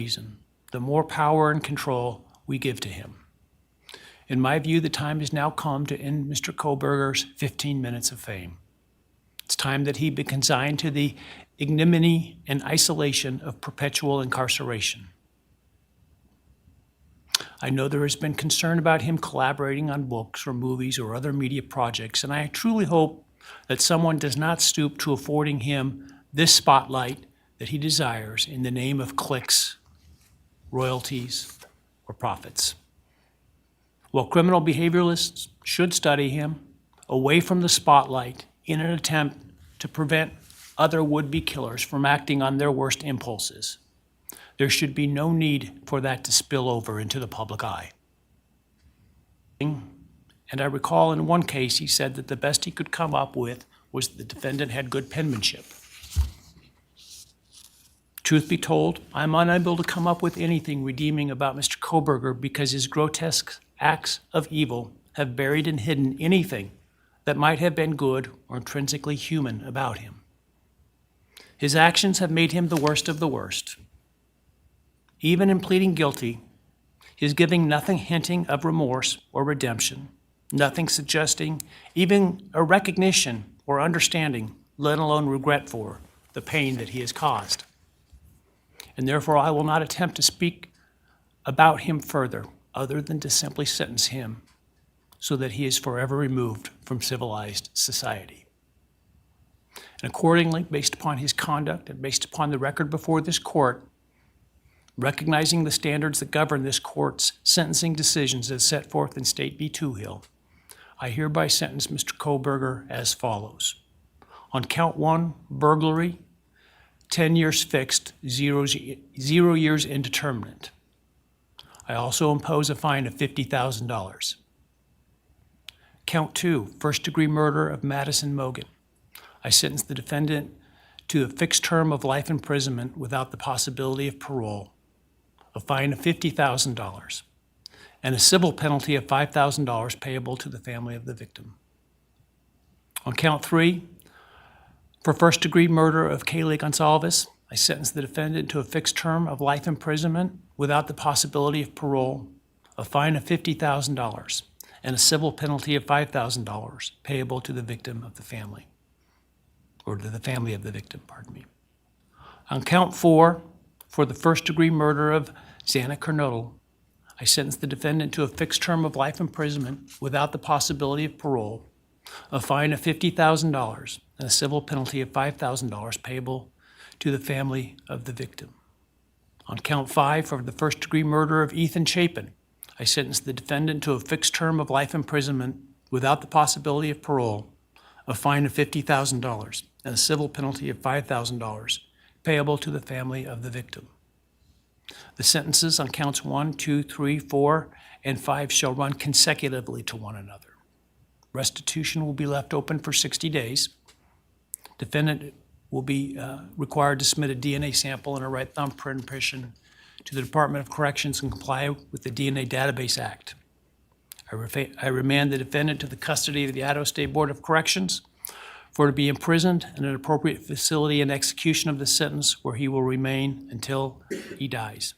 reason, the more power and control we give to him. In my view, the time has now come to end Mr. Kohberger's 15 minutes of fame. It's time that he be consigned to the ignominy and isolation of perpetual incarceration. I know there has been concern about him collaborating on books or movies or other media projects, and I truly hope that someone does not stoop to affording him this spotlight that he desires in the name of clicks, royalties, or profits. While criminal behavioralists should study him away from the spotlight in an attempt to prevent other would-be killers from acting on their worst impulses, there should be no need for that to spill over into the public eye. And I recall in one case he said that the best he could come up with was the defendant had good penmanship. Truth be told, I'm unable to come up with anything redeeming about Mr. Kohberger because his grotesque acts of evil have buried and hidden anything that might have been good or intrinsically human about him. His actions have made him the worst of the worst. Even in pleading guilty, he is giving nothing hinting of remorse or redemption, nothing suggesting even a recognition or understanding, let alone regret for the pain that he has caused. And therefore, I will not attempt to speak about him further, other than to simply sentence him so that he is forever removed from civilized society. And accordingly, based upon his conduct and based upon the record before this court, recognizing the standards that govern this court's sentencing decisions as set forth in State v. Toohill, I hereby sentence Mr. Kohberger as follows. On count 1, burglary, 10 years fixed, 0 years indeterminate. I also impose a fine of $50,000. Count 2, first-degree murder of Madison Mogen. I sentence the defendant to a fixed term of life imprisonment without the possibility of parole, a fine of $50,000, and a civil penalty of $5,000 payable to the family of the victim. On count 3, for first-degree murder of Kaylee Goncalves, I sentence the defendant to a fixed term of life imprisonment without the possibility of parole, a fine of $50,000, and a civil penalty of $5,000 payable to the victim of the family, or to the family of the victim, pardon me. On count 4, for the first-degree murder of Xana Kernodle, I sentence the defendant to a fixed term of life imprisonment without the possibility of parole, a fine of $50,000, and a civil penalty of $5,000 payable to the family of the victim. On count 5, for the first-degree murder of Ethan Chapin, I sentence the defendant to a fixed term of life imprisonment without the possibility of parole, a fine of $50,000, and a civil penalty of $5,000 payable to the family of the victim. The sentences on counts 1, 2, 3, 4, and 5 shall run consecutively to one another. Restitution will be left open for 60 days. Defendant will be required to submit a DNA sample and a right thumbprint impression to the Department of Corrections and comply with the DNA Database Act. I remand the defendant to the custody of the Idaho State Board of Corrections for to be imprisoned in an appropriate facility and execution of the sentence where he will remain until he dies.